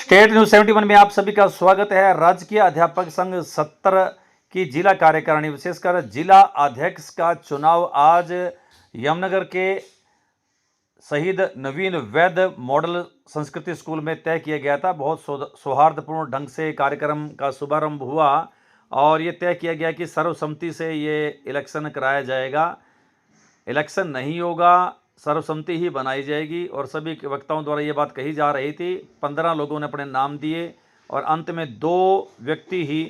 State news 71 में आप सभी का स्वागत है। राजकीय अध्यापक संघ 70 की जिला कार्यकारिणी विशेषकर जिला अध्यक्ष का चुनाव आज यमुनानगर के शहीद नवीन वैद्य मॉडल संस्कृति स्कूल में तय किया गया था। बहुत सौहार्दपूर्ण ढंग से कार्यक्रम का शुभारंभ हुआ और ये तय किया गया कि सर्वसम्मति से ये इलेक्शन कराया जाएगा। इलेक्शन नहीं होगा, सर्वसम्मति ही बनाई जाएगी और सभी वक्ताओं द्वारा ये बात कही जा रही थी। 15 लोगों ने अपने नाम दिए और अंत में 2 व्यक्ति ही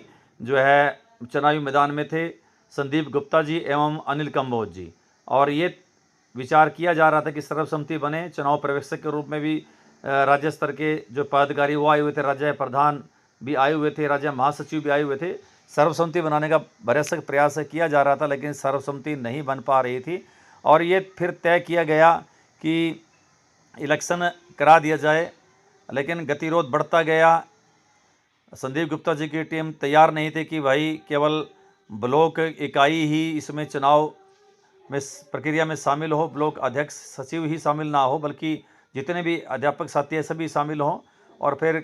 जो है चुनावी मैदान में थे, संदीप गुप्ता जी एवं अनिल कंबोज जी। और ये विचार किया जा रहा था कि सर्वसम्मति बने। चुनाव पर्यवेक्षक के रूप में भी राज्य स्तर के जो पदाधिकारी वो आए हुए थे, राज्य प्रधान भी आए हुए थे, राज्य महासचिव भी आए हुए थे। सर्वसम्मति बनाने का भरसक प्रयास किया जा रहा था, लेकिन सर्वसम्मति नहीं बन पा रही थी और ये फिर तय किया गया कि इलेक्शन करा दिया जाए, लेकिन गतिरोध बढ़ता गया। संदीप गुप्ता जी की टीम तैयार नहीं थी कि भाई केवल ब्लॉक इकाई ही इसमें चुनाव में प्रक्रिया में शामिल हो, ब्लॉक अध्यक्ष सचिव ही शामिल ना हो, बल्कि जितने भी अध्यापक साथी हैं सभी शामिल हों। और फिर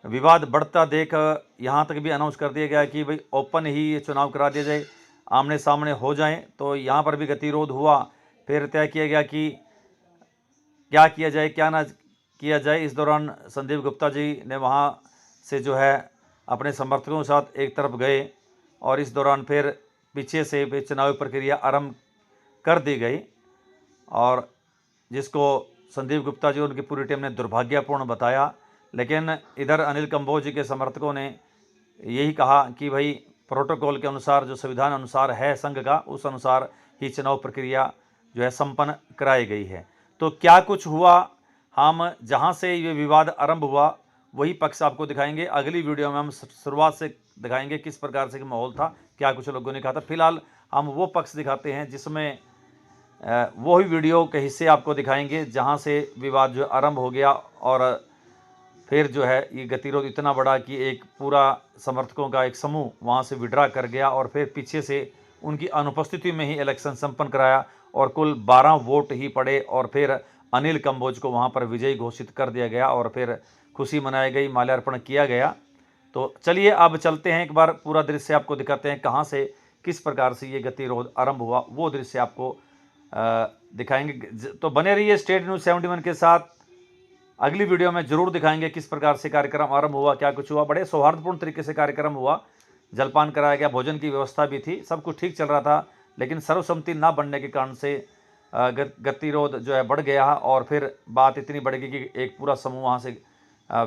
विवाद बढ़ता देख यहाँ तक भी अनाउंस कर दिया गया कि भाई ओपन ही ये चुनाव करा दिया जाए, आमने सामने हो जाएं। तो यहाँ पर भी गतिरोध हुआ। फिर तय किया गया कि क्या किया जाए क्या ना किया जाए। इस दौरान संदीप गुप्ता जी ने वहाँ से जो है अपने समर्थकों के साथ एक तरफ गए और इस दौरान फिर पीछे से भी चुनावी प्रक्रिया आरंभ कर दी गई और जिसको संदीप गुप्ता जी उनकी पूरी टीम ने दुर्भाग्यपूर्ण बताया। लेकिन इधर अनिल कंबोज जी के समर्थकों ने यही कहा कि भाई प्रोटोकॉल के अनुसार, जो संविधान अनुसार है संघ का, उस अनुसार ही चुनाव प्रक्रिया जो है संपन्न कराई गई है। तो क्या कुछ हुआ, हम जहां से ये विवाद आरंभ हुआ वही पक्ष आपको दिखाएंगे। अगली वीडियो में हम शुरुआत से दिखाएंगे किस प्रकार से माहौल था, क्या कुछ लोगों ने कहा था। फिलहाल हम वो पक्ष दिखाते हैं जिसमें वही वीडियो के हिस्से आपको दिखाएंगे जहां से विवाद जो आरंभ हो गया और फिर जो है ये गतिरोध इतना बड़ा कि एक पूरा समर्थकों का एक समूह वहां से विड्रा कर गया और फिर पीछे से उनकी अनुपस्थिति में ही इलेक्शन संपन्न कराया और कुल 12 वोट ही पड़े और फिर अनिल कंबोज को वहां पर विजयी घोषित कर दिया गया और फिर खुशी मनाई गई, माल्यार्पण किया गया। तो चलिए अब चलते हैं, एक बार पूरा दृश्य आपको दिखाते हैं कहाँ से किस प्रकार से ये गतिरोध आरंभ हुआ, वो दृश्य आपको दिखाएंगे। तो बने रहिए स्टेट न्यूज 71 के साथ। अगली वीडियो में जरूर दिखाएंगे किस प्रकार से कार्यक्रम आरंभ हुआ, क्या कुछ हुआ। बड़े सौहार्दपूर्ण तरीके से कार्यक्रम हुआ, जलपान कराया गया, भोजन की व्यवस्था भी थी, सब कुछ ठीक चल रहा था। लेकिन सर्वसम्मति ना बनने के कारण से गतिरोध जो है बढ़ गया और फिर बात इतनी बढ़ गई कि एक पूरा समूह वहाँ से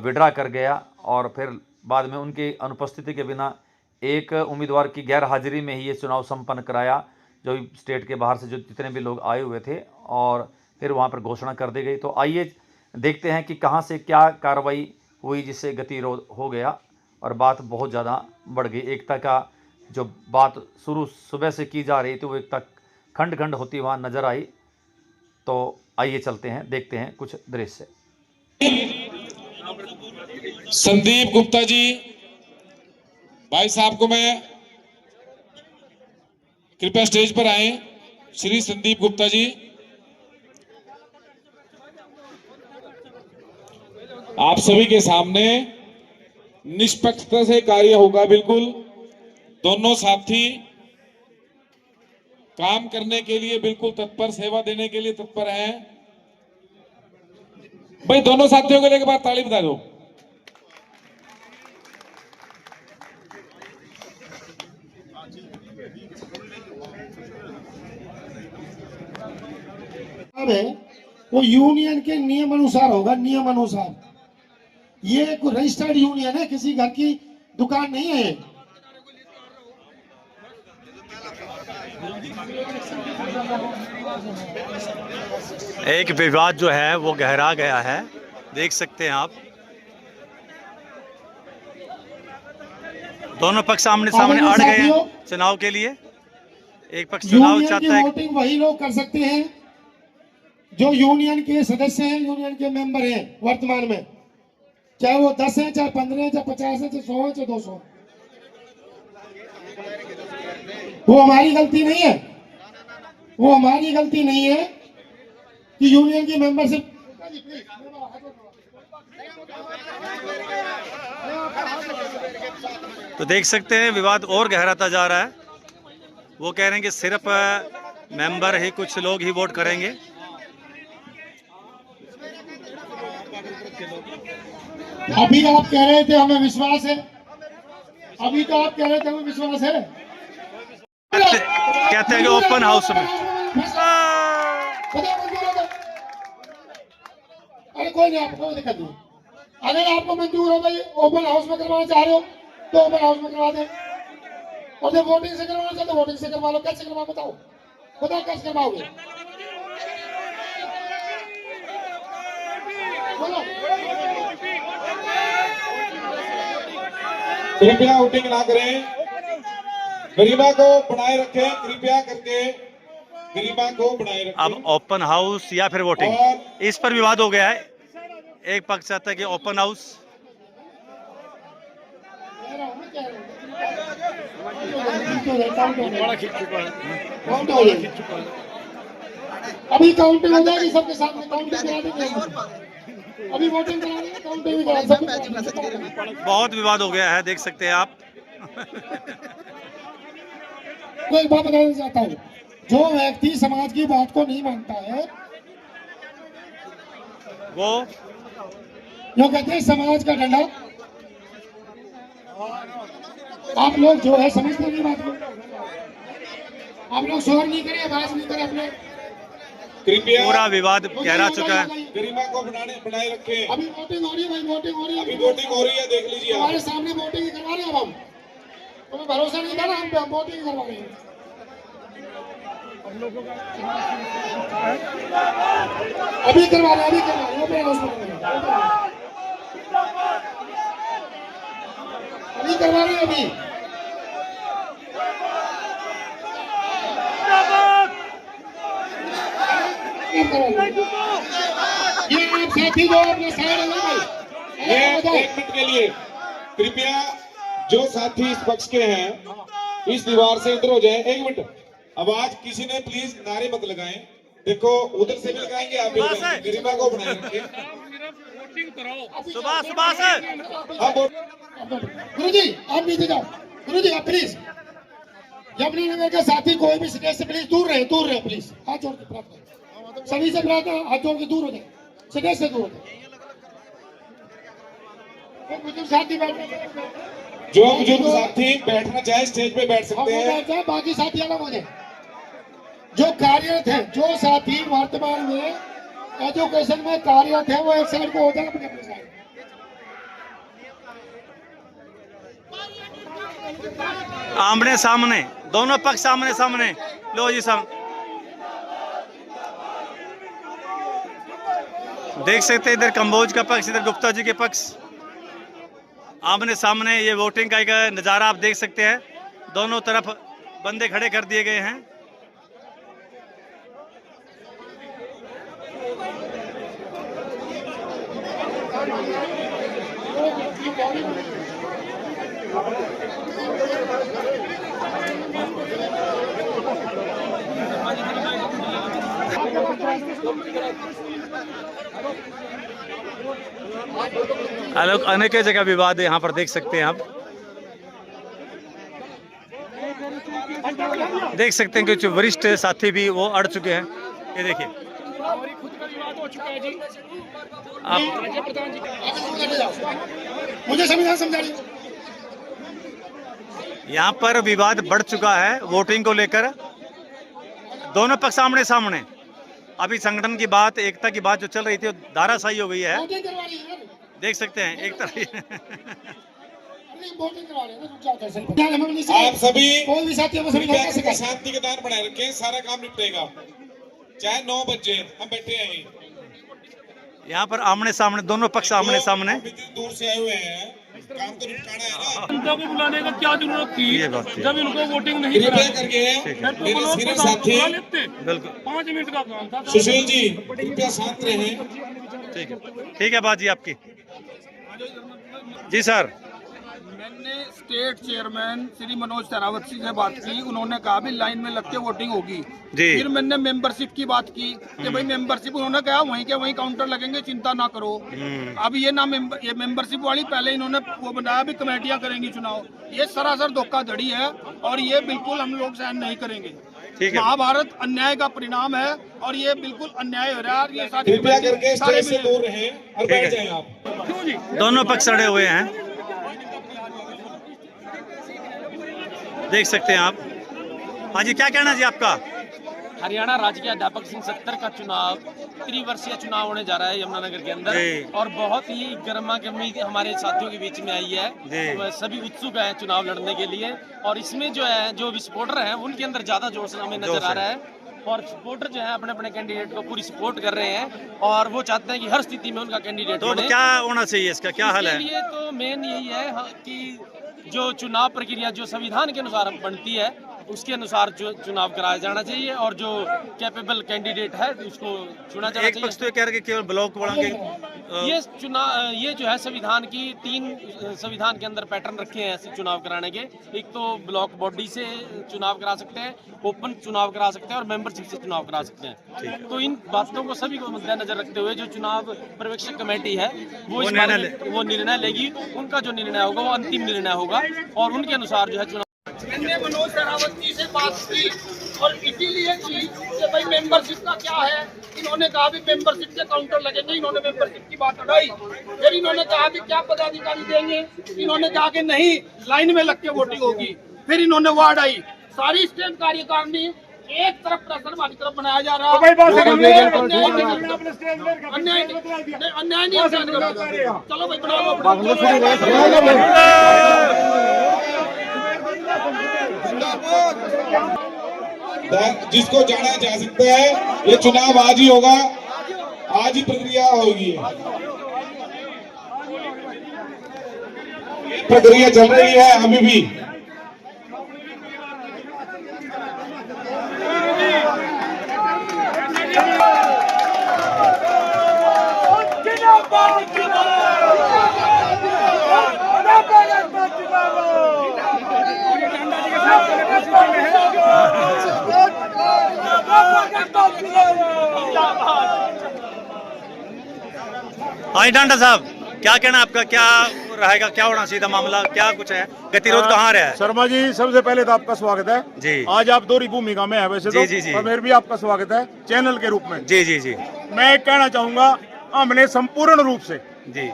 विड्रा कर गया और फिर बाद में उनकी अनुपस्थिति के बिना एक उम्मीदवार की गैर हाजिरी में ही ये चुनाव संपन्न कराया, जो स्टेट के बाहर से जो जितने भी लोग आए हुए थे, और फिर वहाँ पर घोषणा कर दी गई। तो आइए देखते हैं कि कहाँ से क्या कार्रवाई हुई जिससे गतिरोध हो गया और बात बहुत ज़्यादा बढ़ गई। एकता का जो बात शुरू सुबह से की जा रही थी वो एकता खंड खंड होती वहाँ नजर आई। तो आइए चलते हैं, देखते हैं कुछ दृश्य। संदीप गुप्ता जी भाई साहब को मैं कृपया स्टेज पर आए। श्री संदीप गुप्ता जी, आप सभी के सामने निष्पक्षता से कार्य होगा। बिल्कुल दोनों साथी काम करने के लिए बिल्कुल तत्पर, सेवा देने के लिए तत्पर हैं। भाई दोनों साथियों को लेकर बार ताली बता दो। वो यूनियन के नियम अनुसार होगा, नियम अनुसार। ये एक रजिस्टर्ड यूनियन है, किसी घर की दुकान नहीं है। एक विवाद जो है वो गहरा गया है, देख सकते हैं आप। दोनों पक्ष आमने सामने अड़ गए हैं चुनाव के लिए। एक पक्ष चुनाव चाहता है। वोटिंग वही लोग कर सकते हैं जो यूनियन के सदस्य हैं, यूनियन के मेंबर हैं वर्तमान में, चाहे वो 10 है, चाहे 15 है, चाहे 50 है, चाहे 100 है, चाहे 200। वो हमारी गलती नहीं है, वो हमारी गलती नहीं है कि यूनियन की मेंबरशिप तो देख सकते हैं विवाद और गहराता जा रहा है। वो कह रहे हैं कि सिर्फ मेंबर ही, कुछ लोग ही वोट करेंगे। अभी आप कह रहे थे हमें विश्वास है, अभी तो आप कह रहे थे हमें विश्वास है। कहते हैं कि ओपन हाउस में अरे कोई नहीं, आपको कोई दिक्कत नहीं। अगर आपको मंजूर हो भाई ओपन हाउस में करवाना चाह रहे हो तो ओपन हाउस में करवा दें, और जब वोटिंग से करवाना चाहते हो वोटिंग से करवा लो। कैसे करवा बताओ कैसे करवाओगे, बोलो। कृपया वोटिंग ना करें, गरिमा को बनाए रखें, कृपया करके गरिमा को बनाए रखें। अब ओपन हाउस या फिर वोटिंग, इस पर विवाद हो गया है। एक पक्ष चाहता है कि ओपन हाउस, अभी काउंटिंग हो जाएगी सबके सामने, काउंटिंग करा देंगे। अभी वोटिंग करा देंगे, काउंटिंग भी करा देंगे। बहुत विवाद हो गया है, देख सकते हैं आप। तो एक बात बताना चाहता हूँ, जो व्यक्ति समाज की बात को नहीं मानता है, वो जो कहते हैं समाज का डंडा, आप लोग जो है समझते नहीं बात को। आप लोग शोर नहीं करें, आवाज नहीं करें अपने। कृपया पूरा विवाद गहरा चुका है। गरिमा को बनाए रखें। अभी वोटिंग हो रही है भाई, वोटिंग हो रही है, अभी वोटिंग हो रही है, देख लीजिए। हमारे सामने वोटिंग करवा रहे हैं। अब हम तुम्हें भरोसा नहीं था ना, हम वोटिंग करवा रहे हैं। अभी करवा रहे हैं, अभी करवा रहे हैं, अभी करवा रहे हैं, अभी ये आप साथी जो अपने साइड है भाई, ये एक मिनट के लिए कृपया जो साथी इस पक्ष के हैं इस दीवार से इधर हो जाए। एक मिनट, आवाज किसी ने प्लीज नारे मत लगाएं। देखो उधर से भी लगाएंगे, आप भी लगाएंगे। गरिमा को बनाए रखें। सुबह से गुरुजी आप नीचे जाओ, गुरुजी आप प्लीज यमुनानगर के साथी कोई भी स्टेज से प्लीज दूर रहे प्लीज। हाथ जोड़ के प्रार्थना, सभी से प्रार्थना, हाथ जोड़ के दूर हो जाए, स्टेज से दूर हो जाए। बुजुर्ग साथी बैठे, जो बुजुर्ग साथी बैठना चाहे स्टेज पे बैठ सकते हैं। बैठ जाए, बाकी साथी अलग हो जाए। जो कार्यरत है, जो साथी वर्तमान में एजुकेशन में कार्यरत है, वो एक साइड को हो जाए, अपने अपने साइड। आमने सामने, दोनों पक्ष आमने सामने। लो जी सब देख सकते हैं, इधर कंबोज का पक्ष, इधर गुप्ता जी के पक्ष, आमने सामने। ये वोटिंग का एक नज़ारा आप देख सकते हैं। दोनों तरफ बंदे खड़े कर दिए गए हैं। अलग अनेक जगह विवाद है, यहाँ पर देख सकते हैं आप। देख सकते हैं कि कुछ वरिष्ठ साथी भी वो अड़ चुके हैं। ये देखिए आप, मुझे संविधान समझा रही। यहाँ पर विवाद बढ़ चुका है वोटिंग को लेकर। दोनों पक्ष आमने सामने। अभी संगठन की बात, एकता की बात जो चल रही थी वो धाराशायी हो गई है, देख सकते हैं एक तरह। आप सभी कोई भी साथी शांति के दान बनाए रखें, सारा काम निपटेगा। चाहे 9 बजे हम बैठे हैं। यहाँ पर आमने सामने, दोनों पक्ष आमने सामने। दूर से आए हुए हैं, काम तो निपटाना है ना। जनता को बुलाने का क्या जरूरत थी ये बात थी। जब इनको वोटिंग नहीं कृपया करके मेरे सीनियर साथी बिल्कुल 5 मिनट का काम था। सुशील जी कृपया शांत रहें। ठीक है बात जी आपकी। जी सर, मैंने स्टेट चेयरमैन श्री मनोज सहरावत जी से बात की, उन्होंने कहा भी लाइन में लग के वोटिंग होगी। जी। फिर मैंने मेंबरशिप की बात की कि भाई मेंबरशिप, उन्होंने कहा वहीं के वहीं काउंटर लगेंगे, चिंता ना करो। अब ये ना ये मेंबरशिप वाली पहले इन्होंने वो बनाया भी कमेटियां करेंगी चुनाव, ये सरासर धोखाधड़ी है और ये बिल्कुल हम लोग सहन नहीं करेंगे। ठीक है। महाभारत अन्याय का परिणाम है और ये बिल्कुल अन्याय हो रहा है। ये सारी कृपया करके सारे स्टेज से दूर रहें और बैठ जाएं आप। क्यों जी? दोनों पक्ष अड़े हुए हैं, देख सकते हैं आप। हाँ जी, क्या कहना जी आपका? हरियाणा राज्य के अध्यापक संघ 70 का चुनाव त्रिवर्षीय चुनाव होने जा रहा है यमुनानगर के अंदर, जी। और बहुत ही गर्मा गर्मी हमारे साथियों के बीच में आई है। जी। सभी उत्सुक हैं चुनाव लड़ने के लिए, और इसमें जो है जो सपोर्टर हैं उनके अंदर ज्यादा जोश हमें नजर आ रहा है, और सपोर्टर जो है अपने अपने कैंडिडेट को पूरी सपोर्ट कर रहे हैं और वो चाहते हैं कि हर स्थिति में उनका कैंडिडेट तो बने। क्या होना चाहिए, इसका क्या हल है? इसके लिए तो मेन यही है कि जो चुनाव प्रक्रिया जो संविधान के अनुसार बनती है उसके अनुसार जो चुनाव कराया जाना चाहिए, और जो कैपेबल कैंडिडेट है उसको चुना जाना एक पक्ष तो चाहिए। ये कह रहे कि केवल ब्लॉक बढ़ाएंगे। ये चुनाव ये जो है संविधान की 3 संविधान के अंदर पैटर्न रखे हैं ऐसे चुनाव कराने के। एक तो ब्लॉक बॉडी से चुनाव करा सकते हैं, ओपन चुनाव करा सकते हैं और मेंबरशिप से चुनाव करा सकते हैं। तो इन बातों को सभी को मद्देनजर रखते हुए जो चुनाव पर्यवेक्षक कमेटी है वो निर्णय लेगी। उनका जो निर्णय होगा वो अंतिम निर्णय होगा और उनके अनुसार जो है चुनाव। मैंने मनोज सहरावत जी से बात की और इसीलिए की कि भाई मेंबरशिप का क्या है। इन्होंने कहा भी मेंबरशिप के काउंटर लगेंगे, इन्होंने मेंबरशिप की बात उठाई। फिर इन्होंने कहा भी क्या पदाधिकारी देंगे, इन्होंने कहा कि नहीं लाइन में लग के वोटिंग होगी। फिर इन्होंने वार्ड आई, सारी स्टेट कार्यकारिणी एक तरफ प्रसन्न वाली तरफ बनाया जा रहा है। अन्याय नहीं सहन करना। चलो भाई जिसको जाना जा सकता है, ये चुनाव आज ही होगा, आज ही प्रक्रिया होगी। ये प्रक्रिया चल रही है अभी भी। हाँ डांडा साहब, क्या कहना आपका? क्या रहेगा, क्या होना सीधा मामला, क्या कुछ है, गतिरोध कहाँ रहा है? शर्मा जी, सबसे पहले तो आपका स्वागत है जी। आज आप दोहरी भूमिका में है वैसे तो, जी। और मेरे भी आपका स्वागत है चैनल के रूप में। जी। मैं कहना चाहूंगा, हमने संपूर्ण रूप से जी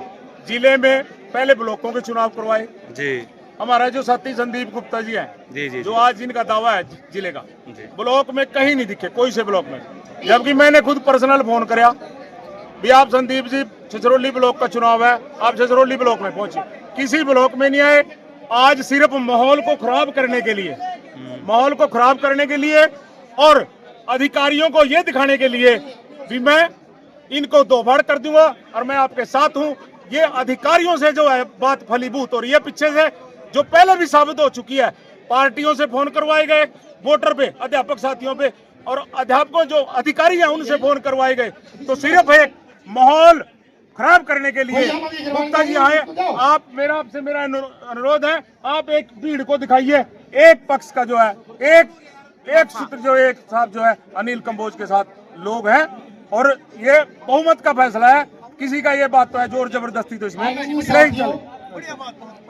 जिले में पहले ब्लॉकों के चुनाव करवाए। जी। हमारा जो साथी संदीप गुप्ता जी हैं, जी। जो आज जिनका दावा है जिले का, जी। ब्लॉक में कहीं नहीं दिखे, कोई से ब्लॉक में। जबकि मैंने खुद पर्सनल फोन कराया भी आप संदीप जी छछरौली ब्लॉक का चुनाव है, आप छछरौली ब्लॉक में पहुंचे, किसी ब्लॉक में नहीं आए। आज सिर्फ माहौल को खराब करने के लिए, माहौल को खराब करने के लिए और अधिकारियों को ये दिखाने के लिए भी मैं इनको दोबार कर दूंगा और मैं आपके साथ हूं। ये अधिकारियों से जो है बात फलीभूत और ये पीछे से जो पहले भी साबित हो चुकी है, पार्टियों से फोन करवाए गए वोटर पे, अध्यापक साथियों पे, और अध्यापकों जो अधिकारी हैं उनसे फोन करवाए गए। तो सिर्फ एक माहौल खराब करने के लिए गुप्ता जी आए। आप आपसे मेरा अनुरोध है, आप एक भीड़ को दिखाइए, एक पक्ष का जो है एक सूत्र जो एक साहब जो है अनिल कंबोज के साथ लोग हैं, और ये बहुमत का फैसला है। किसी का ये बात तो है जोर जबरदस्ती तो इसमें नहीं चले।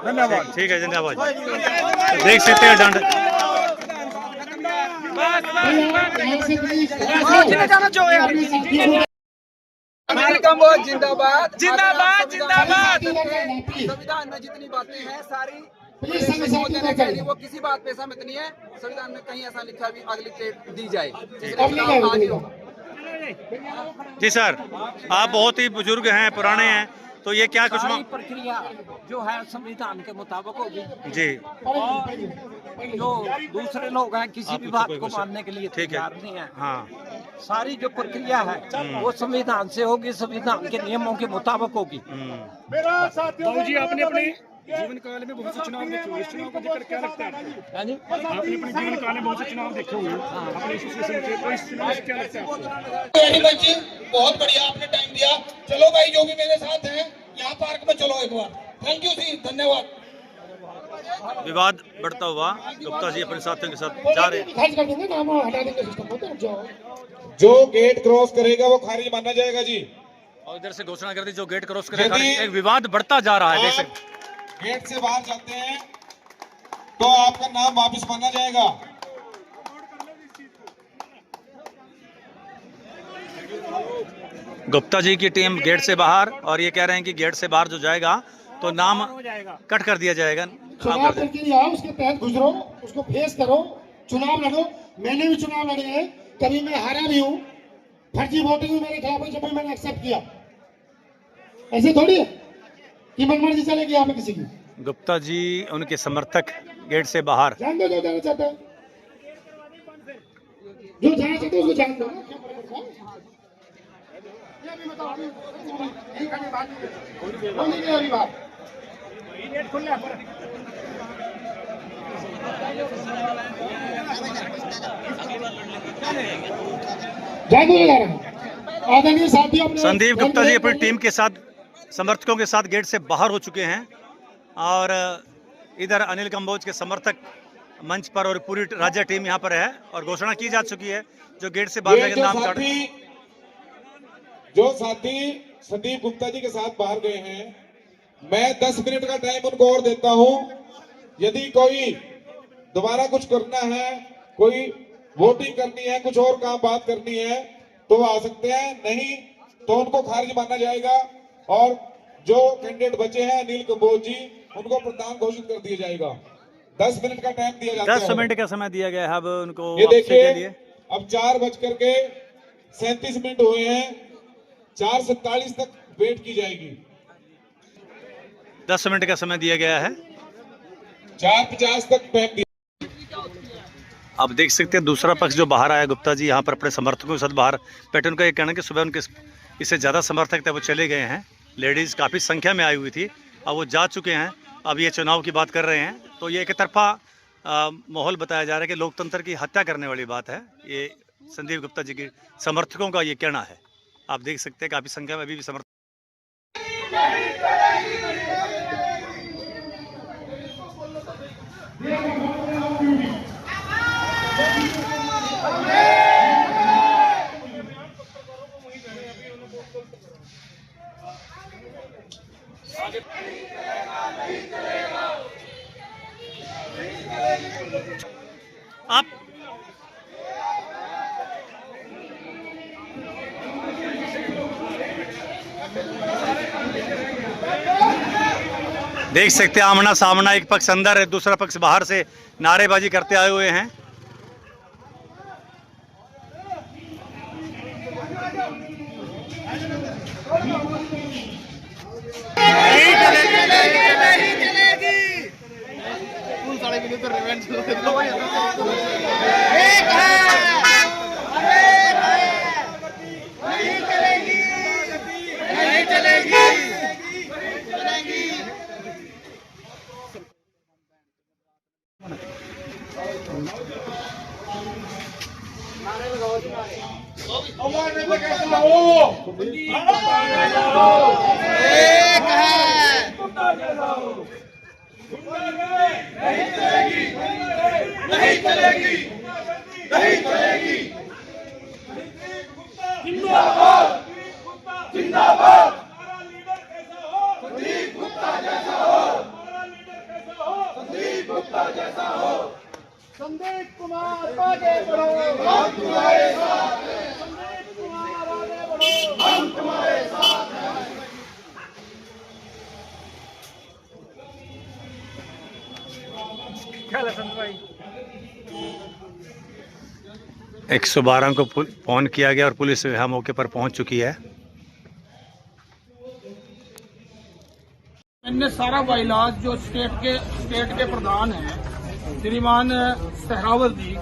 धन्यवाद। ठीक है, धन्यवाद। देख सकते हैं डांडा अनिल कंबोज जिंदाबाद जिंदाबाद जिंदाबाद। संविधान में जितनी बातें हैं सारी हो देना चाहिए, वो किसी बात पे सहमत नहीं है। संविधान में कहीं ऐसा लिखा भी अगली डेट दी जाए। आज ही होगा। जी सर, आप बहुत ही बुजुर्ग हैं, पुराने हैं, तो ये क्या कुछ सारी प्रक्रिया जो है संविधान के मुताबिक होगी जी। और जो दूसरे लोग हैं किसी भी बात को मानने के लिए तैयार नहीं है। हाँ, सारी जो प्रक्रिया है वो संविधान से होगी, संविधान के नियमों के मुताबिक होगी। जी आपने अपने जीवन काल में बहुत से चुनाव देखे हुए, इस चुनाव को देखकर क्या लगता है आपको? आपने अपने जीवन काल में बहुत से चुनाव देखे हुए हैं, अपने एसोसिएशन के, तो इस चुनाव से क्या लगता है आपको? वेरी मच, बहुत बढ़िया आपने टाइम दिया। चलो भाई, जो भी मेरे साथ हैं यहाँ पार्क में चलो एक बार। थैंक यू जी, धन्यवाद। विवाद बढ़ता हुआ गुप्ता जी अपने साथियों के साथ जा रहे हैं। खारिज कर देंगे, नाम हटा देंगे सिस्टम को, तो जाओ। जो गेट क्रॉस करेगा वो खारिज माना जाएगा जी। और इधर से घोषणा कर दी जो गेट क्रॉस करेगा, एक विवाद बढ़ता जा रहा है। देख सकते आप गेट से बाहर जाते हैं तो आपका नाम वापस माना जाएगा। गुप्ता जी की टीम गेट से बाहर, और ये कह रहे हैं कि गेट से बाहर जो जाएगा तो नाम कट कर दिया जाएगा। चुनाव प्रक्रिया उसके तहत गुजरो, उसको फेस करो, चुनाव लड़ो। मैंने भी चुनाव लड़े हैं, कभी मैं हारा भी हूँ, फर्जी वोटिंग भी मेरे खिलाफ हुई, जब भी मैंने एक्सेप्ट किया। ऐसे थोड़ी है कि मनमर्जी चलेगी यहाँ पे किसी की। गुप्ता जी उनके समर्थक गेट से बाहर। जान दो जो जाना चाहता है, जो जाना चाहता है उसको जान दो ना, क्या फर्क पड़ता है? ये अभी बताओ, यही खाली बात है, बोलने की अभी बात। जादू लगा रहा है। आदरणीय साथियों, अपने संदीप गुप्ता जी अपनी टीम के साथ, समर्थकों के साथ गेट से बाहर हो चुके हैं, और इधर अनिल कंबोज के समर्थक मंच पर और पूरी राज्य टीम यहां पर है, और घोषणा की जा चुकी है जो गेट से बाहर गए नाम काट। जो साथी संदीप गुप्ता जी के साथ बाहर गए हैं, मैं 10 मिनट का टाइम उनको और देता हूं। यदि कोई दोबारा कुछ करना है, कोई वोटिंग करनी है, कुछ और काम बात करनी है तो आ सकते हैं, नहीं तो उनको खारिज माना जाएगा। और जो कैंडिडेट बचे हैं अनिल कंबोज जी, उनको प्रधान घोषित कर दिया जाएगा। 10 मिनट का टाइम दिया जाता है। 10 मिनट का समय दिया गया है अब उनको। ये देखिए अब 4:37 हुए हैं, 4:47 तक वेट की जाएगी। 10 मिनट का समय दिया गया है, 4:50 तक टाइम दिया। आप देख सकते हैं दूसरा पक्ष जो बाहर आया, गुप्ता जी यहाँ पर अपने समर्थकों के साथ बाहर बैठे। उनका ये कहना है कि सुबह उनके इससे ज़्यादा समर्थक थे वो चले गए हैं, लेडीज़ काफ़ी संख्या में आई हुई थी, अब वो जा चुके हैं, अब ये चुनाव की बात कर रहे हैं। तो ये एक तरफा माहौल बताया जा रहा है कि लोकतंत्र की हत्या करने वाली बात है। ये संदीप गुप्ता जी के समर्थकों का ये कहना है। आप देख सकते हैं काफ़ी संख्या में अभी भी समर्थक। आप देख सकते हैं आमना सामना, एक पक्ष अंदर है, दूसरा पक्ष बाहर से नारेबाजी करते आए हुए हैं। संदीप कुमार आगे बढ़ो, हम तुम्हारे साथ हैं। संदीप कुमार आगे बढ़ो, हम तुम्हारे साथ हैं। क्या लसन भाई 112 को फोन किया गया और पुलिस यहाँ मौके पर पहुंच चुकी है। मैंने सारा बाइलाज जो स्टेट के प्रधान हैं श्रीमान सहरावत जी,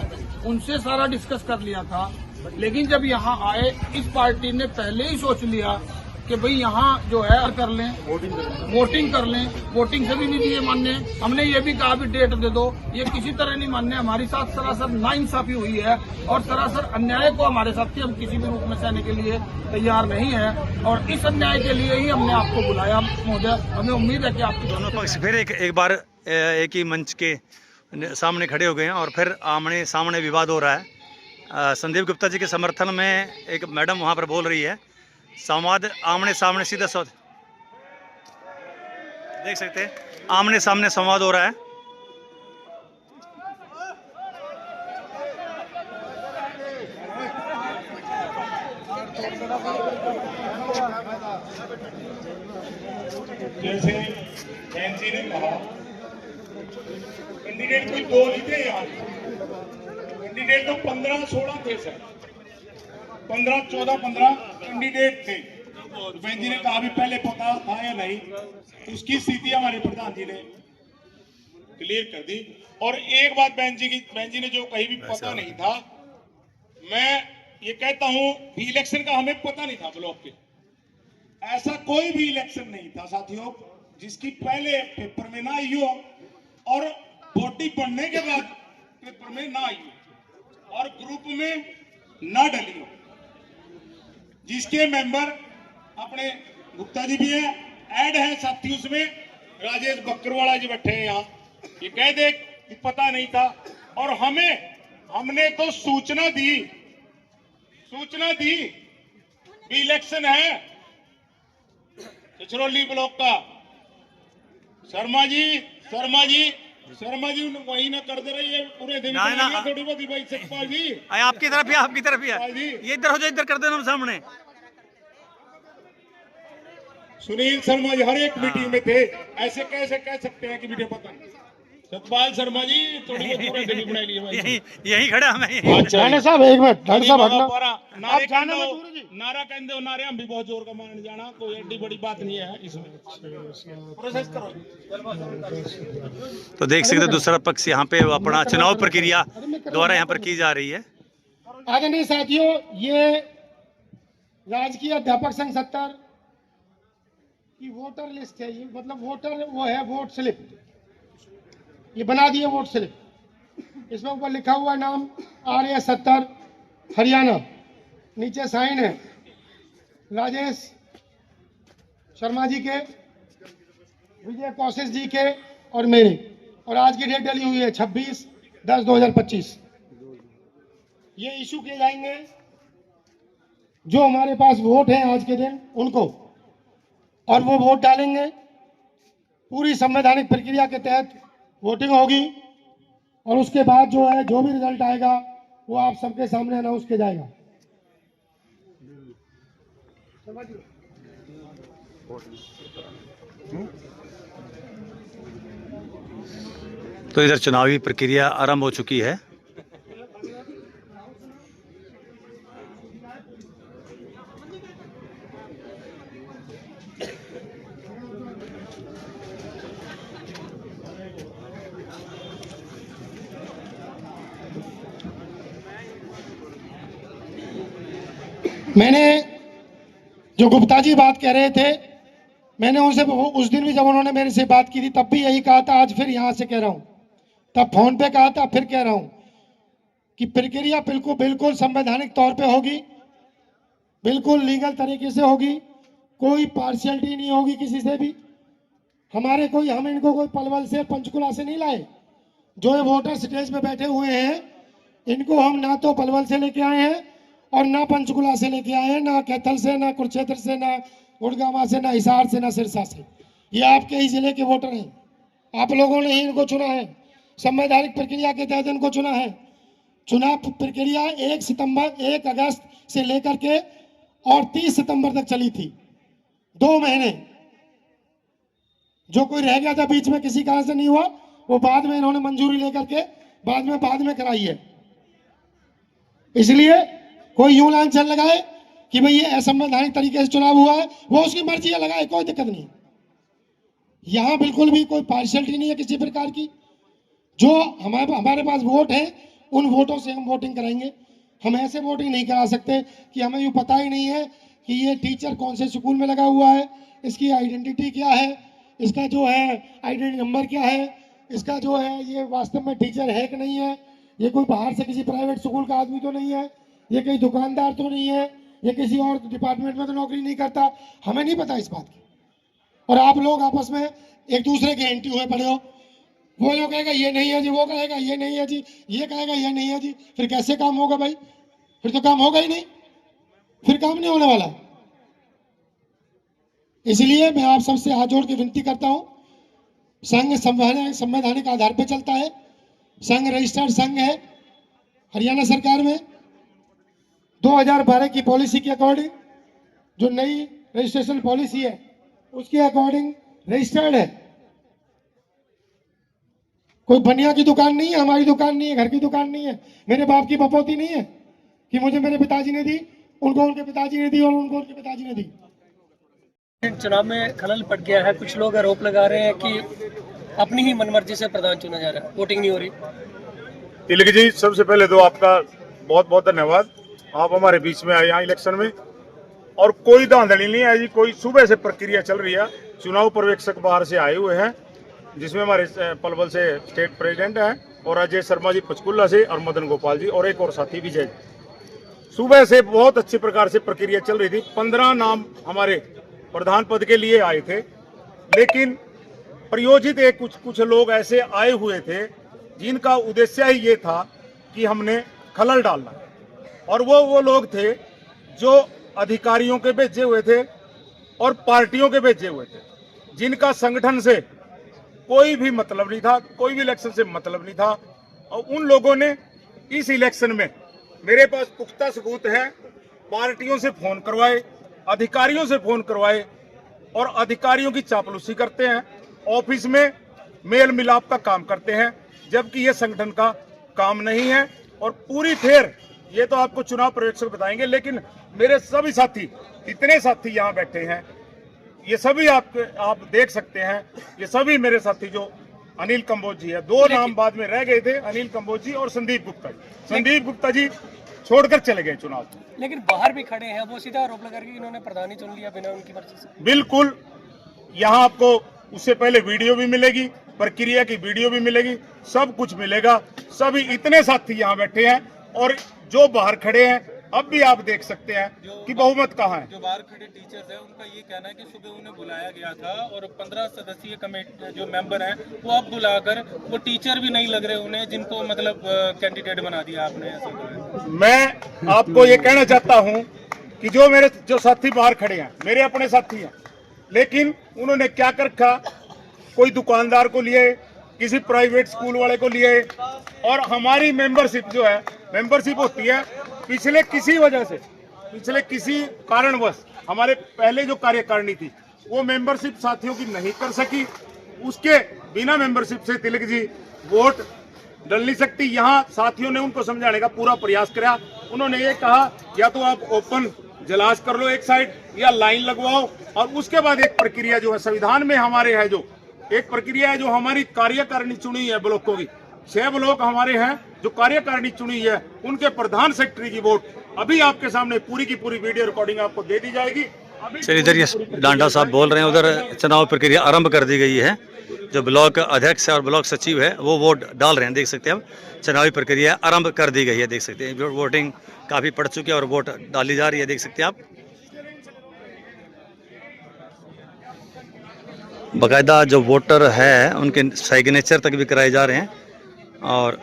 उनसे सारा डिस्कस कर लिया था। लेकिन जब यहाँ आए, इस पार्टी ने पहले ही सोच लिया कि भाई यहाँ जो है कर लें, वोटिंग कर लें। वोटिंग से भी नहीं दिए मानने, हमने ये भी कहा भी डेट दे दो, ये किसी तरह नहीं मानने। हमारी साथ सरासर नाइंसाफी हुई है और सरासर अन्याय को हमारे साथ हम किसी भी रूप में सहने के लिए तैयार नहीं है, और इस अन्याय के लिए ही हमने आपको बुलाया महोदय। हमें उम्मीद है कि आपकी दोनों पक्ष फिर एक बार एक ही मंच के सामने खड़े हो गए हैं और फिर आमने सामने विवाद हो रहा है। संदीप गुप्ता जी के समर्थन में एक मैडम वहाँ पर बोल रही है, संवाद आमने सामने सीधा देख सकते हैं, आमने सामने संवाद हो रहा है। जैसे बहन जी ने कहा, कैंडिडेट कोई दो नहीं थे यहाँ, कैंडिडेट तो 15-16 थे सर, 15-14-15 कैंडिडेट थे। तो बहन जी ने कहा भी पहले पता था या नहीं, उसकी स्थिति हमारे प्रधान जी ने क्लियर कर दी। और एक बात बहन जी ने जो कही भी पता नहीं था, मैं ये कहता हूं भी इलेक्शन का हमें पता नहीं था ब्लॉक के, ऐसा कोई भी इलेक्शन नहीं था साथियों जिसकी पहले पेपर में ना आई हो और वोटिंग पढ़ने के बाद पेपर में ना आई हो और ग्रुप में ना डली हो। जिसके मेंबर अपने गुप्ता जी भी हैं, ऐड है साथी, उसमें राजेश बकरवाला जी बैठे हैं यहाँ, ये कह दे कि पता नहीं था। और हमने तो सूचना दी भी इलेक्शन है छिछरौली ब्लॉक का। शर्मा जी वही ना कर दे रही है पूरे दिन थोड़ी बहुत भाई सतपाल जी आपकी तरफ ही ये इधर हो जाए, इधर कर देना सामने। सुनील शर्मा जी हर एक मीटिंग में थे, ऐसे कैसे कह सकते हैं कि वीडियो पता नहीं। सतपाल शर्मा जी थोड़ी पूरा टीवी बना लिए भाई, यही खड़ा हमें। राणा साहब एक मिनट, राणा साहब हटना। नारे कहते हो नारे हम भी बहुत जोर का मान जाना, कोई एडी बड़ी बात नहीं है इसमें, प्रोसेस करो। तो देख सकते दूसरा पक्ष यहाँ पे अपना चुनाव प्रक्रिया द्वारा यहाँ पर की जा रही है। आदरणीय साथियों, ये राजकीय अध्यापक संघ 70 की वोटर लिस्ट है। ये मतलब वोटर वो है वोट स्लिप, ये बना दिए वोट स्लिप। इसमें ऊपर लिखा हुआ नाम RA 70 हरियाणा, नीचे साइन है राजेश शर्मा जी के, विजय कौशिक जी के और मेरे, और आज की डेट डली हुई है 26/10/2025। ये इशू किए जाएंगे जो हमारे पास वोट है आज के दिन उनको, और वो वोट डालेंगे। पूरी संवैधानिक प्रक्रिया के तहत वोटिंग होगी और उसके बाद जो है जो भी रिजल्ट आएगा वो आप सबके सामने अनाउंस किया जाएगा। तो इधर चुनावी प्रक्रिया आरंभ हो चुकी है। मैंने जो गुप्ता जी बात कह रहे थे, मैंने उनसे उस दिन भी जब उन्होंने मेरे से बात की थी तब भी यही कहा था, आज फिर यहाँ से कह रहा हूँ, तब फोन पे कहा था, फिर कह रहा हूँ कि प्रक्रिया बिल्कुल संवैधानिक तौर पे होगी, बिल्कुल लीगल तरीके से होगी, कोई पार्शियलिटी नहीं होगी किसी से भी। हम इनको कोई पलवल से पंचकुला से नहीं लाए। जो ये वोटर स्टेज पे बैठे हुए हैं इनको हम ना तो पलवल से लेके आए हैं और ना पंचकुला से लेके आए हैं, ना कैथल से, ना कुरुक्षेत्र से, ना गुड़गामा से, ना हिसार से, ना सिरसा से। ये आपके ही जिले के वोटर हैं, आप लोगों ने ही इनको चुना है, संवैधानिक प्रक्रिया के तहत इनको चुना है। चुनाव प्रक्रिया 1 अगस्त से लेकर के और 30 सितंबर तक चली थी, 2 महीने। जो कोई रह गया था बीच में किसी कारण से नहीं हुआ, वो बाद में इन्होंने मंजूरी लेकर के बाद में कराई है। इसलिए कोई यूं लांछन लगाए कि भाई ये असंवैधानिक तरीके से चुनाव हुआ है, वो उसकी मर्जी है, लगाए, कोई दिक्कत नहीं। यहां बिल्कुल भी कोई पार्शियलिटी नहीं है किसी प्रकार की। जो हमारे पास वोट है उन वोटों से हम वोटिंग कराएंगे। हम ऐसे वोटिंग नहीं करा सकते कि हमें यूं पता ही नहीं है कि ये टीचर कौन से स्कूल में लगा हुआ है, इसकी आइडेंटिटी क्या है, इसका जो है आइडेंटिटी नंबर क्या है, इसका जो है ये वास्तव में टीचर है कि नहीं है, ये कोई बाहर से किसी प्राइवेट स्कूल का आदमी तो नहीं है, ये कहीं दुकानदार तो नहीं है, ये किसी और डिपार्टमेंट में तो नौकरी नहीं करता। हमें नहीं पता इस बात की। और आप लोग आपस में एक दूसरे के एंटी हुए पड़े हो। वो जो कहेगा ये नहीं है जी, वो कहेगा ये नहीं है जी, ये कहेगा ये नहीं है जी, फिर कैसे काम होगा भाई? फिर तो काम होगा ही नहीं, फिर काम नहीं होने वाला। इसलिए मैं आप सबसे हाथ जोड़ के विनती करता हूं, संघ संवैधानिक आधार पर चलता है, संघ रजिस्टर्ड संघ है हरियाणा सरकार में। 2012 की पॉलिसी के अकॉर्डिंग जो नई रजिस्ट्रेशन पॉलिसी है उसके अकॉर्डिंग रजिस्टर्ड है। कोई बनिया की दुकान नहीं है, हमारी दुकान नहीं है, घर की दुकान नहीं है, मेरे बाप की बपौती नहीं है कि मुझे मेरे पिताजी ने दी, उनको उनके पिताजी ने दी और उनको उनके पिताजी ने दी। चुनाव में खलल पड़ गया है, कुछ लोग आरोप लगा रहे हैं कि अपनी ही मनमर्जी से प्रधान चुना जा रहा है, वोटिंग नहीं हो रही। तिलक जी, सबसे पहले तो आपका बहुत बहुत धन्यवाद, आप हमारे बीच में आए यहाँ इलेक्शन में। और कोई धांधली नहीं है जी, कोई सुबह से प्रक्रिया चल रही है। चुनाव पर्यवेक्षक बाहर से आए हुए हैं, जिसमें हमारे पलवल से स्टेट प्रेसिडेंट हैं और अजय शर्मा जी पंचकुला से और मदन गोपाल जी और एक और साथी विजय। सुबह से बहुत अच्छी प्रकार से प्रक्रिया चल रही थी। 15 नाम हमारे प्रधान पद के लिए आए थे, लेकिन प्रयोजित एक कुछ लोग ऐसे आए हुए थे जिनका उद्देश्य ही ये था कि हमने खलल डालना, और वो लोग थे जो अधिकारियों के भेजे हुए थे और पार्टियों के भेजे हुए थे, जिनका संगठन से कोई भी मतलब नहीं था, कोई भी इलेक्शन से मतलब नहीं था। और उन लोगों ने इस इलेक्शन में, मेरे पास पुख्ता सबूत है, पार्टियों से फोन करवाए, अधिकारियों से फोन करवाए और अधिकारियों की चापलूसी करते हैं, ऑफिस में मेल मिलाप का काम करते हैं, जबकि ये संगठन का काम नहीं है। और पूरी फेर ये तो आपको चुनाव पर्यवेक्षक बताएंगे, लेकिन मेरे सभी साथी, इतने साथी यहाँ बैठे हैं, ये सभी आप देख सकते हैं, ये सभी मेरे साथी जो अनिल कंबोज जी है, 2 नाम बाद में रह गए थे, अनिल कंबोज जी और संदीप गुप्ता जी। संदीप गुप्ता जी छोड़कर चले गए चुनाव। लेकिन बाहर भी खड़े हैं, वो सीधा आरोप लगा कि इन्होंने प्रधानी चुन लिया बिना उनकी मर्जी से। बिल्कुल, यहाँ आपको उससे पहले वीडियो भी मिलेगी, प्रक्रिया की वीडियो भी मिलेगी, सब कुछ मिलेगा। सभी इतने साथी यहाँ बैठे हैं और जो बाहर खड़े हैं, अब भी आप देख सकते हैं कि बहुमत कहाँ है। जो बाहर खड़े टीचर्स हैं, उनका ये कहना है कि सुबह उन्हें बुलाया गया था और 15 सदस्यीय कमेटी जो मेंबर हैं वो अब बुलाकर, वो टीचर भी नहीं लग रहे उन्हें, जिनको मतलब कैंडिडेट बना दिया आपने, ऐसा। मैं आपको ये कहना चाहता हूँ कि जो साथी बाहर खड़े हैं, मेरे अपने साथी हैं, लेकिन उन्होंने क्या कर रखा, कोई दुकानदार को लिए, किसी प्राइवेट स्कूल वाले को लिए। और हमारी मेंबरशिप जो है, मेंबरशिप होती है पिछले किसी कारणवश हमारे पहले जो कार्यकारिणी थी वो मेंबरशिप साथियों की नहीं कर सकी, उसके बिना मेंबरशिप से तिलक जी वोट डल नहीं सकती। यहाँ साथियों ने उनको समझाने का पूरा प्रयास किया। उन्होंने ये कहा, या तो आप ओपन जलास कर लो एक साइड, या लाइन लगवाओ, और उसके बाद एक प्रक्रिया जो है संविधान में हमारे है, जो एक प्रक्रिया है जो हमारी कार्यकारिणी चुनी है ब्लॉकों की, 6 ब्लॉक हमारे हैं जो कार्यकारिणी चुनी है, उनके प्रधान सेक्रेटरी की वोट अभी आपके सामने पूरी की पूरी वीडियो रिकॉर्डिंग आपको दे दी जाएगी। चलिए, इधर ये डांडा साहब बोल रहे हैं, उधर चुनाव प्रक्रिया आरंभ कर दी गई है। जो ब्लॉक अध्यक्ष है और ब्लॉक सचिव है वो वोट डाल रहे हैं, देख सकते हैं। अब चुनावी प्रक्रिया आरंभ कर दी गई है, देख सकते हैं। वोटिंग काफ़ी पड़ चुकी है और वोट डाली जा रही है, देख सकते हैं आप। बाकायदा जो वोटर है उनके सिग्नेचर तक भी कराए जा रहे हैं, और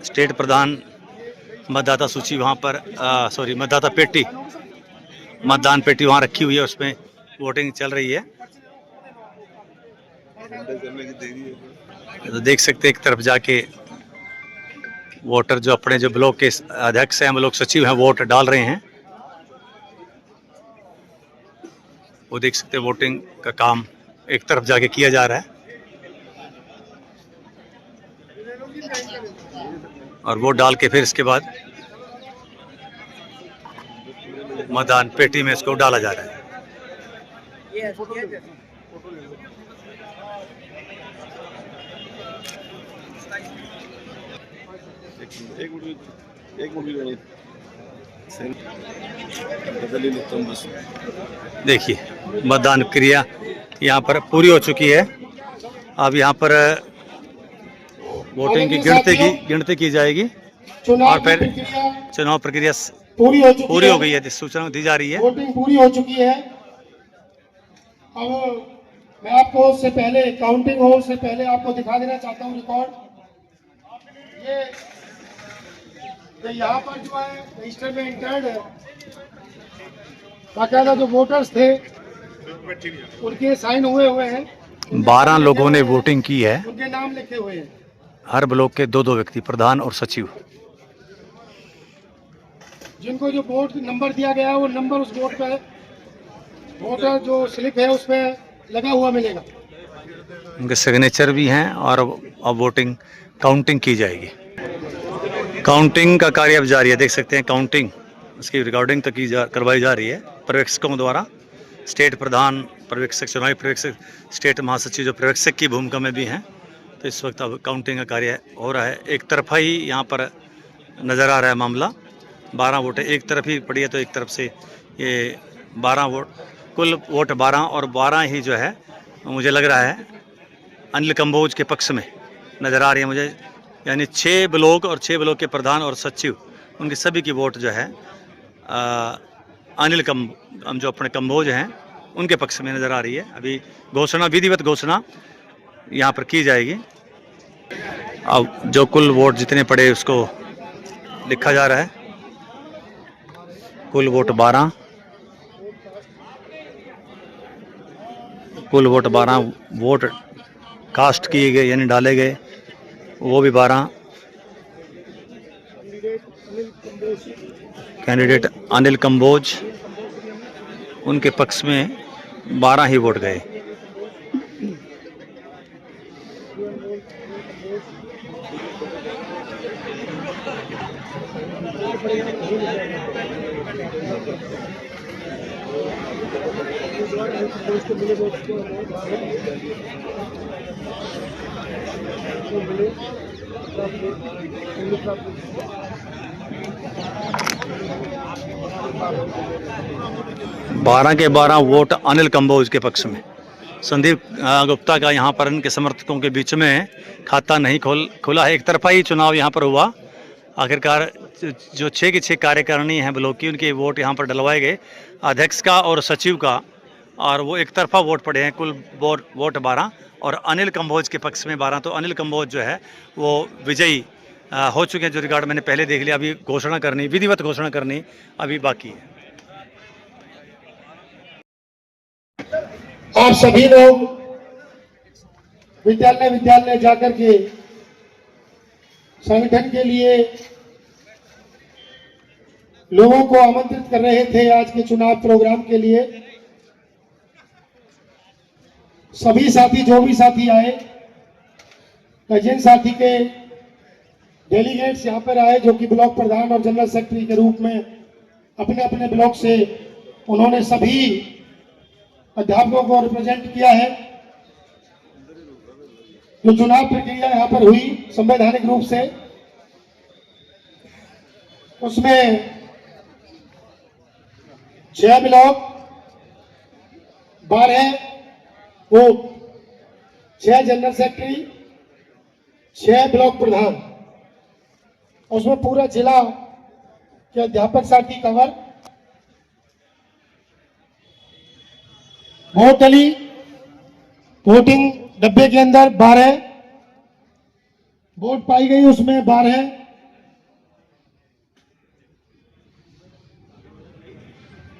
स्टेट प्रधान मतदाता सूची वहाँ पर मतदाता पेटी, मतदान पेटी वहाँ रखी हुई है, उसमें वोटिंग चल रही है। तो देख सकते हैं एक तरफ जाके वोटर जो अपने जो ब्लॉक के अध्यक्ष हैं, ब्लॉक सचिव हैं, वोट डाल रहे हैं। वो देख सकते हैं वोटिंग का काम एक तरफ जाके किया जा रहा है, और वोट डाल के फिर इसके बाद मतदान पेटी में इसको डाला जा रहा है। देखिए, मतदान क्रिया यहाँ पर पूरी हो चुकी है। अब यहाँ पर वोटिंग की गिनती की जाएगी और फिर चुनाव प्रक्रिया पूरी हो गई है, सूचना दी जा रही है। वोटिंग पूरी हो चुकी है। अब मैं आपको उससे पहले काउंटिंग हो उससे पहले आपको दिखा देना चाहता हूँ रिकॉर्ड। ये यहाँ पर जो है रजिस्टर में इंटर्ड है, बाकायदा जो वोटर्स थे उनके साइन हुए हैं। 12 लोगों ने वोटिंग की है, उनके नाम लिखे हुए हैं। हर ब्लॉक के 2-2 व्यक्ति, प्रधान और सचिव। जिनको जो वोट नंबर दिया गया है वो नंबर उस वोट पे, वोटर जो स्लिप है उस पे लगा हुआ मिलेगा। उनके सिग्नेचर भी हैं और अब वोटिंग काउंटिंग की जाएगी। काउंटिंग का कार्य अब जारी है, देख सकते हैं काउंटिंग, उसकी रिकॉर्डिंग तक करवाई जा रही है पर्यवेक्षकों द्वारा। स्टेट प्रधान पर्यवेक्षक, चुनावी पर्यवेक्षक, स्टेट महासचिव जो पर्यवेक्षक की भूमिका में भी हैं। तो इस वक्त अब काउंटिंग का कार्य हो रहा है। एक तरफा ही यहाँ पर नज़र आ रहा है मामला। 12 वोटें एक तरफ ही पड़ी है, तो एक तरफ से ये 12 वोट, कुल वोट 12 और 12 ही जो है मुझे लग रहा है अनिल कंबोज के पक्ष में नज़र आ रही है मुझे। यानी 6 ब्लॉक और 6 ब्लॉक के प्रधान और सचिव, उनके सभी की वोट जो है अनिल जो अपने कंबोज हैं उनके पक्ष में नज़र आ रही है। अभी घोषणा, विधिवत घोषणा यहाँ पर की जाएगी। अब जो कुल वोट जितने पड़े उसको लिखा जा रहा है। कुल वोट 12, कुल वोट 12 वोट कास्ट किए गए यानी डाले गए, वो भी 12। कैंडिडेट अनिल कंबोज, उनके पक्ष में 12 ही वोट गए। बारह के 12 वोट अनिल कंबोज के पक्ष में। संदीप गुप्ता का यहाँ पर इनके समर्थकों के बीच में खाता नहीं खुला है। एक तरफा ही चुनाव यहाँ पर हुआ। आखिरकार जो 6 की 6 कार्यकारिणी हैं ब्लॉक की, उनके वोट यहाँ पर डलवाए गए, अध्यक्ष का और सचिव का, और वो एक तरफा वोट पड़े हैं। कुल वोट 12 और अनिल कंबोज के पक्ष में 12। तो अनिल कंबोज जो है वो विजयी हो चुके हैं। जो रिकॉर्ड मैंने पहले देख लिया, अभी घोषणा करनी, विधिवत घोषणा करनी अभी बाकी है। आप सभी लोग विद्यालय जाकर के संगठन के लिए लोगों को आमंत्रित कर रहे थे आज के चुनाव प्रोग्राम के लिए। सभी साथी, जो भी साथी आए, जिन साथी के डेलीगेट्स यहाँ पर आए, जो कि ब्लॉक प्रधान और जनरल सेक्रेटरी के रूप में अपने अपने ब्लॉक से, उन्होंने सभी अध्यापकों को रिप्रेजेंट किया है। जो चुनाव प्रक्रिया यहाँ पर हुई संवैधानिक रूप से, उसमें 6 ब्लॉक 12 वो 6 जनरल सेक्रेटरी, 6 ब्लॉक प्रधान, उसमें पूरा जिला के अध्यापक साथी कवर। वोट डली वोटिंग डब्बे के अंदर 12 वोट पाई गई, उसमें 12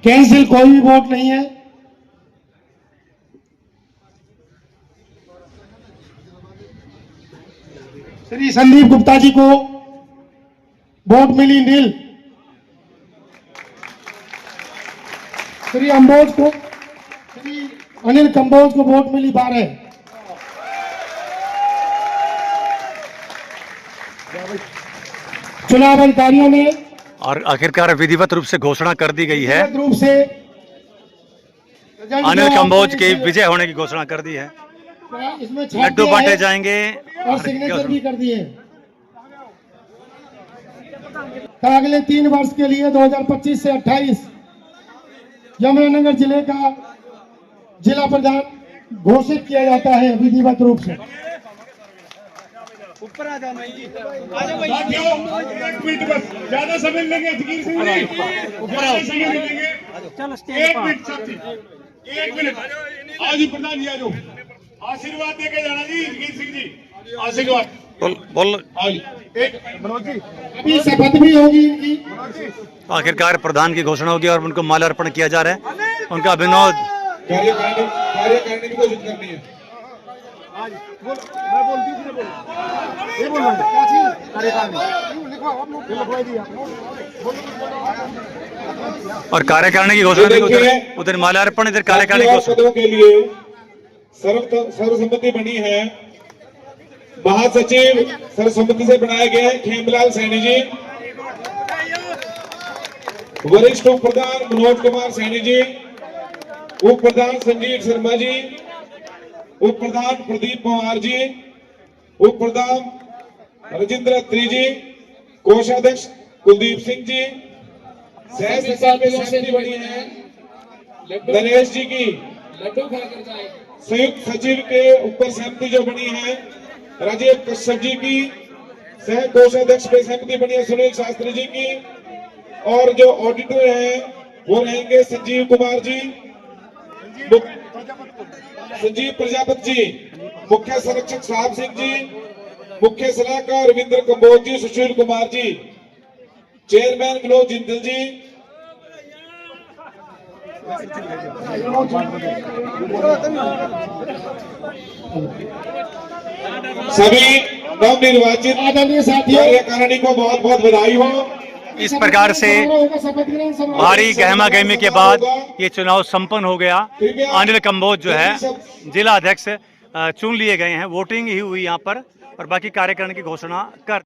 कैंसिल, कोई भी वोट नहीं है। श्री संदीप गुप्ता जी को वोट मिली नील। श्री अंबोज को, श्री अनिल कंबोज को वोट मिली 12। चुनाव अधिकारियों ने और आखिरकार विधिवत रूप से घोषणा कर दी गई है। रूप से अनिल कंबोज के विजय होने की घोषणा कर दी है। इसमें लड्डू बांटे जाएंगे और सिग्नेचर भी कर दिए। अगले 3 वर्ष के लिए 2025 से 28 यमुनानगर जिले का जिला प्रधान घोषित किया जाता है विधिवत रूप से। ऊपर आ जाओ जी, आ जाओ भाई, 1 मिनट बस, ज्यादा समय लेंगे जगीर सिंह जी, ऊपर आओ, समय लेंगे, चलो 1 मिनट साथी, एक मिनट आज ही प्रधान जी आ जाओ, आशीर्वाद दे के जाना जी जगीर सिंह जी, आशीर्वाद बोल आज एक मनोज जी अभी शपथ भी होगी इनकी। आखिरकार प्रधान की घोषणा होगी और उनको माल्यार्पण किया जा रहा है। उनका विनोद कार्य करने की कोशिश करनी है। आज बोल मैं बोल दी बोल ये बोल रहा क्या चीज कार्यकारिणी लिखवा आप लोग लिखवाई दी आप और कार्यकारिणी की घोषणा देखिए, उधर माल्यार्पण, इधर कार्यकारिणी की घोषणा। पदों के लिए सर्वसम्मति बनी है। महासचिव सर्वसम्मति से बनाए गए खेमलाल सैनी जी, वरिष्ठ उप प्रधान मनोज कुमार सैनी जी, उप प्रधान संजीव शर्मा जी, उप प्रधान प्रदीप कुमार जी, उप प्रधान राजेंद्र अत्री जी, कोषाध्यक्ष कुलदीप सिंह जी, सह सचिव में सहमति बनी है नरेश जी की। संयुक्त सचिव के ऊपर सहमति जो बनी है राजीव कश्यप जी की। सह कोषाध्यक्ष पे सहमति बनी है सुनील शास्त्री जी की। और जो ऑडिटर हैं वो रहेंगे संजीव कुमार जी, संजीव प्रजापति जी, मुख्य संरक्षक साहब सिंह जी, मुख्य सलाहकार रविंद्र कंबोज जी, सुशील कुमार जी, चेयरमैन विनोद जिंदल जी, सभी नवनिर्वाचित कार्यकारिणी को बहुत बहुत बधाई हो। इस प्रकार से भारी गहमा गहमी के बाद ये चुनाव संपन्न हो गया। अनिल कंबोज जो है जिला अध्यक्ष चुन लिए गए हैं। वोटिंग ही हुई यहाँ पर और बाकी कार्यकारिणी की घोषणा कर